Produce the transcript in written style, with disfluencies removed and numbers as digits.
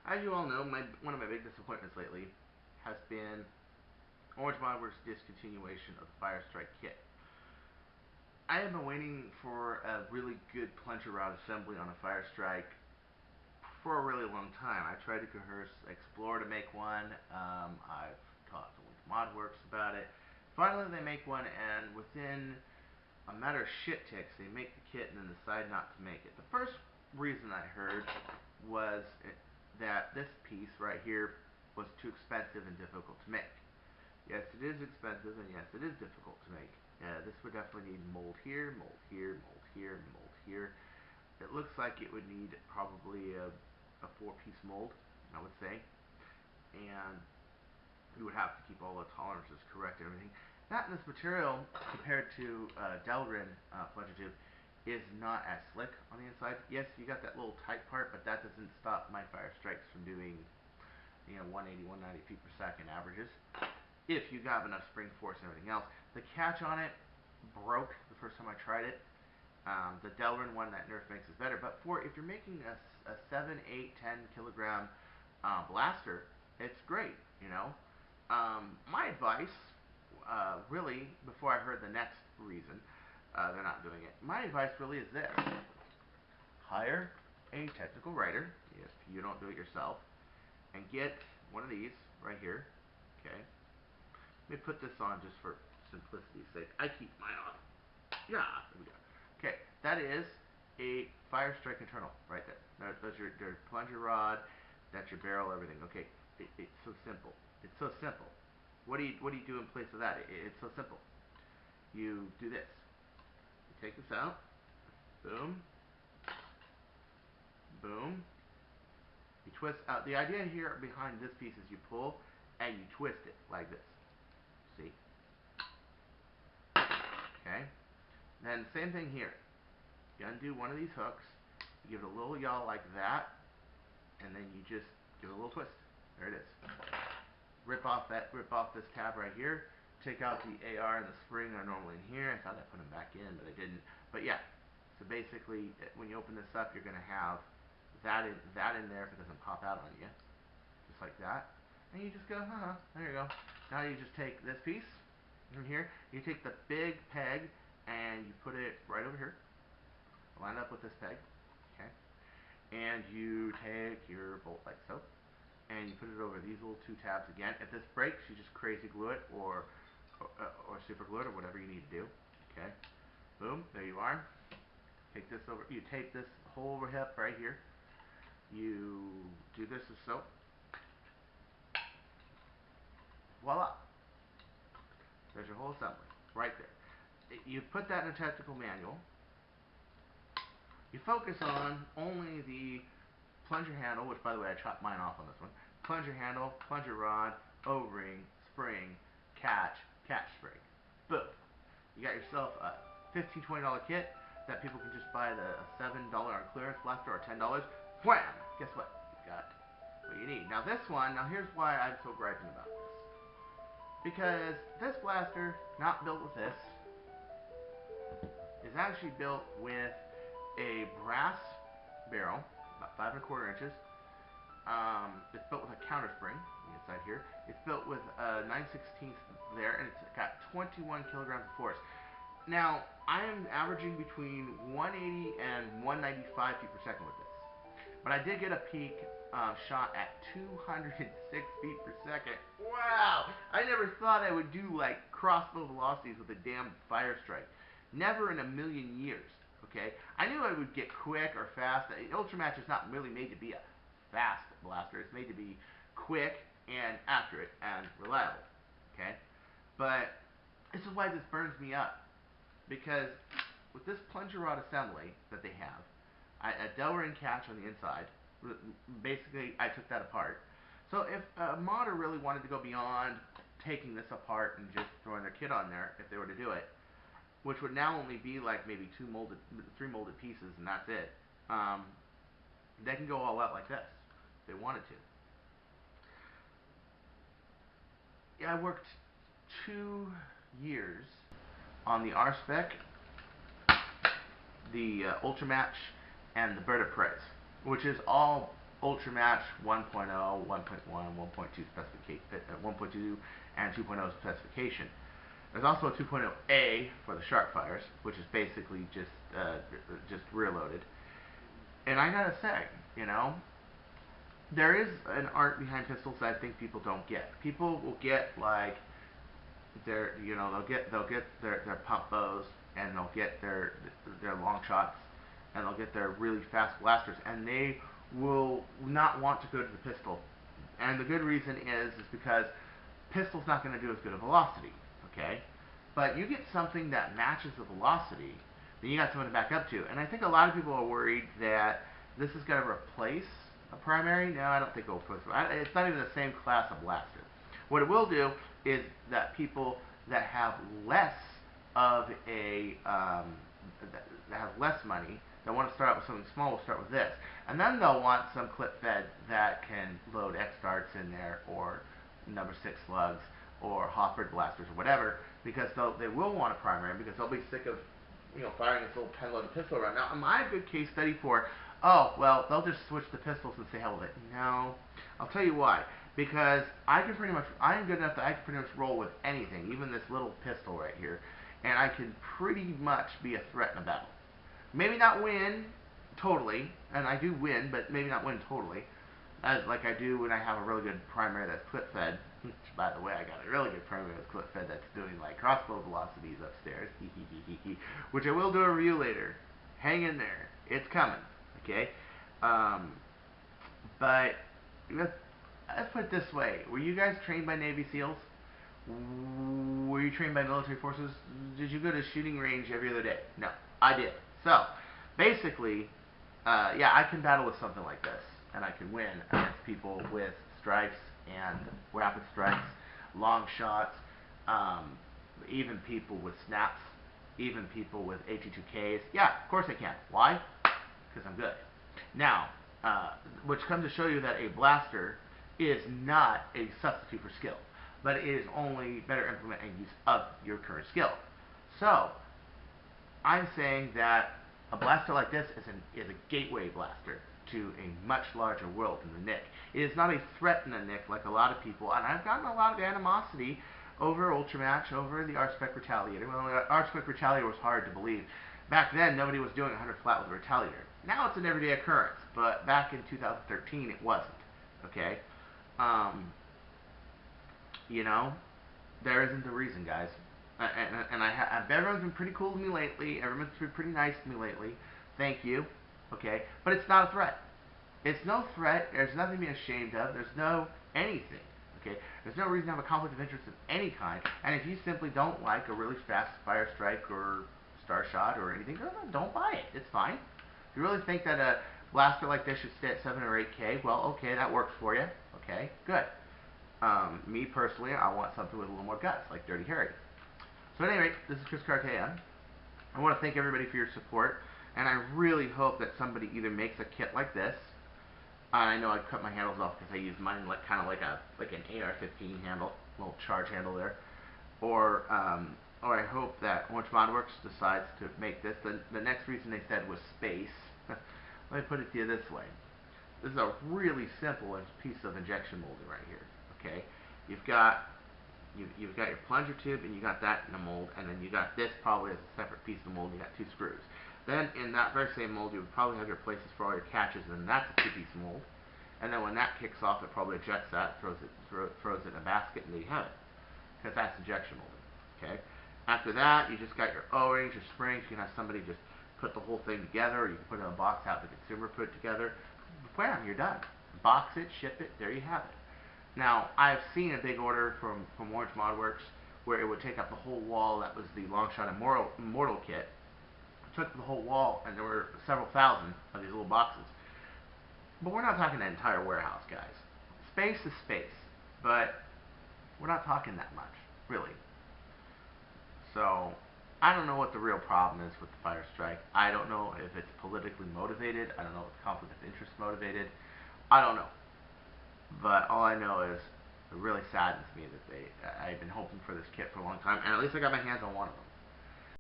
As you all know, one of my big disappointments lately has been Orange Modworks' discontinuation of the Firestrike kit. I have been waiting for a really good plunger rod assembly on a Firestrike for a really long time. I tried to coerce Xplorer to make one. I've talked to Modworks about it. Finally, they make one, and within a matter of shit ticks, they make the kit and then decide not to make it. The first reason I heard was that this piece right here was too expensive and difficult to make. Yes, it is expensive, and yes, it is difficult to make. This would definitely need mold here, mold here, mold here, mold here. It looks like it would need probably a 4-piece mold, I would say. And you would have to keep all the tolerances correct and everything. That and this material, compared to Delrin plunger tube, is not as slick on the inside. Yes, you got that little tight part, but that doesn't stop my Firestrikes from doing 180, 190 feet per second averages. If you got enough spring force and everything else. The catch on it broke the first time I tried it. The Delrin one that Nerf makes is better, but if you're making a 7, 8, 10 kilogram blaster, it's great, My advice, really, before I heard the next reason they're not doing it, my advice really is this. Hire a technical writer, if you don't do it yourself, and get one of these right here, okay? Let me put this on just for simplicity's sake. I keep mine on. Yeah, there we go. Okay, that is a Firestrike internal right there. That's your plunger rod, that's your barrel, everything. Okay, it's so simple. It's so simple. What do you do in place of that? It's so simple. You do this. You take this out. Boom. Boom. You twist out. The idea here behind this piece is you pull and you twist it like this. See? Okay? Then same thing here. You undo one of these hooks, you give it a little yaw like that, and then you just give it a little twist. There it is. Rip off this tab right here. Take out the AR and the spring are normally in here. I thought I put them back in, but I didn't. But yeah, so basically, when you open this up, you're going to have that in there if it doesn't pop out on you, just like that. And you just go, there you go. Now you just take this piece in here. You take the big peg and you put it right over here. Line up with this peg, okay? And you take your bolt like so, and you put it over these little 2 tabs again. If this breaks, you just crazy glue it or super glue it or whatever you need to do, okay? Boom, there you are. Take this over, you tape this whole hip right here. You do this as so. Voila. There's your whole assembly, right there. You put that in a technical manual. You focus on only the plunger handle, which by the way I chopped mine off on this one. Plunger handle, plunger rod, O-ring, spring, catch spring. Boom. You got yourself a $15, $20 kit that people can just buy the $7 on clearance blaster or $10. Wham! Guess what? You got what you need. Now this one, here's why I'm so griping about this. Because this blaster, not built with this, is actually built with a brass barrel, about 5 1/4 inches. It's built with a counter spring inside here. It's built with a 9/16 there, and it's got 21 kilograms of force. Now, I am averaging between 180 and 195 feet per second with this. But I did get a peak shot at 206 feet per second. Wow! I never thought I would do like crossbow velocities with a damn Firestrike. Never in a million years. Okay, I knew I would get quick or fast. Ultramatch is not really made to be a fast blaster. It's made to be quick and accurate and reliable. Okay, but this is why this burns me up, because with this plunger rod assembly that they have, a Delrin catch on the inside. Basically, I took that apart. So if a modder really wanted to go beyond taking this apart and just throwing their kit on there, if they were to do it, which would now only be like maybe 3 molded pieces, and that's it. They can go all out like this if they wanted to. Yeah, I worked 2 years on the R-Spec, the Ultramatch, and the Bird of Prey, which is all Ultra Match 1.0, 1.1, 1.2 specification, 1.2 and 2.0 specification. There's also a 2.0A for the Sharpfires, which is basically just rear loaded. And I gotta say, you know, there is an art behind pistols that I think people don't get. People will get like they'll get their pump bows, and they'll get their long shots, and they'll get their really fast blasters, and they will not want to go to the pistol. And the good reason is because pistol's not going to do as good a velocity, okay? But you get something that matches the velocity, then you got something to back up to. And I think a lot of people are worried that this is going to replace a primary. No, I don't think it will replace it. It's not even the same class of blaster. What it will do is that people that have less of a that have less money, that want to start out with something small, will start with this, and then they'll want some clip fed that can load X darts in there, or number 6 slugs, or Hoffered blasters, or whatever, because they will want a primary, because they'll be sick of firing this little pen loaded pistol around. Now, am I a good case study for, oh well, they'll just switch the pistols and say hell with it? No, I'll tell you why. Because I am good enough that I can pretty much roll with anything, even this little pistol right here, and I can pretty much be a threat in a battle. Maybe not win totally, and I do win, but maybe not win totally, as like I do when I have a really good primary that's clip fed. Which, by the way, I got a really good primary that's clip fed that's doing like crossbow velocities upstairs, which I will do a review later. Hang in there, it's coming, okay? But let's put it this way: were you guys trained by Navy SEALs? Were you trained by military forces? Did you go to a shooting range every other day? No, I did. So, basically, yeah, I can battle with something like this, and I can win against people with strikes and rapid strikes, long shots, even people with snaps, even people with 82Ks. Yeah, of course I can. Why? Because I'm good. Now, which comes to show you that a blaster is not a substitute for skill, but it is only better implementing use of your current skill. So, I'm saying that a blaster like this is a gateway blaster to a much larger world than the Nick. It is not a threat in the Nick like a lot of people, and I've gotten a lot of animosity over Ultramatch, over the R-Spec Retaliator. Well, the R-Spec Retaliator was hard to believe. Back then, nobody was doing 100 flat with a Retaliator. Now it's an everyday occurrence, but back in 2013, it wasn't. Okay? You know, there isn't a reason, guys. And everyone's been pretty cool to me lately. Everyone's been pretty nice to me lately. Thank you. Okay? But it's not a threat. It's no threat. There's nothing to be ashamed of. There's no anything. Okay? There's no reason to have a conflict of interest of any kind. And if you simply don't like a really fast Firestrike or Starshot or anything, don't buy it. It's fine. If you really think that a blaster like this should stay at 7 or 8K, well, okay, that works for you. Okay, good. Me personally, I want something with a little more guts, like Dirty Harry. So at any rate, this is Chris Cartaya. I want to thank everybody for your support, and I really hope that somebody either makes a kit like this. I know I cut my handles off because I use mine like kind of like an AR-15 handle, little charge handle there, or I hope that Orange Mod Works decides to make this. The next reason they said was space. Let me put it to you this way. This is a really simple piece of injection molding right here. Okay, you've got your plunger tube, and you got that in a mold, and then you got this probably as a separate piece of mold, and you got 2 screws. Then in that very same mold, you would probably have your places for all your catches, and then that's a 2-piece mold. And then when that kicks off, it probably ejects that, throws it in a basket, and there you have it. Because that's injection molding. Okay. After that, you just got your O-rings, your springs. You can have somebody just put the whole thing together, or you can put it in a box, have the consumer put it together. Bam, you're done. Box it, ship it, there you have it. Now, I've seen a big order from Orange Mod Works where it would take up the whole wall. That was the Longshot Immortal kit. It took the whole wall, and there were several thousand of these little boxes. But we're not talking that entire warehouse, guys. Space is space, but we're not talking that much, really. So, I don't know what the real problem is with the Firestrike. I don't know if it's politically motivated. I don't know if it's conflict of interest motivated. I don't know. But all I know is it really saddens me that I've been hoping for this kit for a long time, and at least I got my hands on one of them.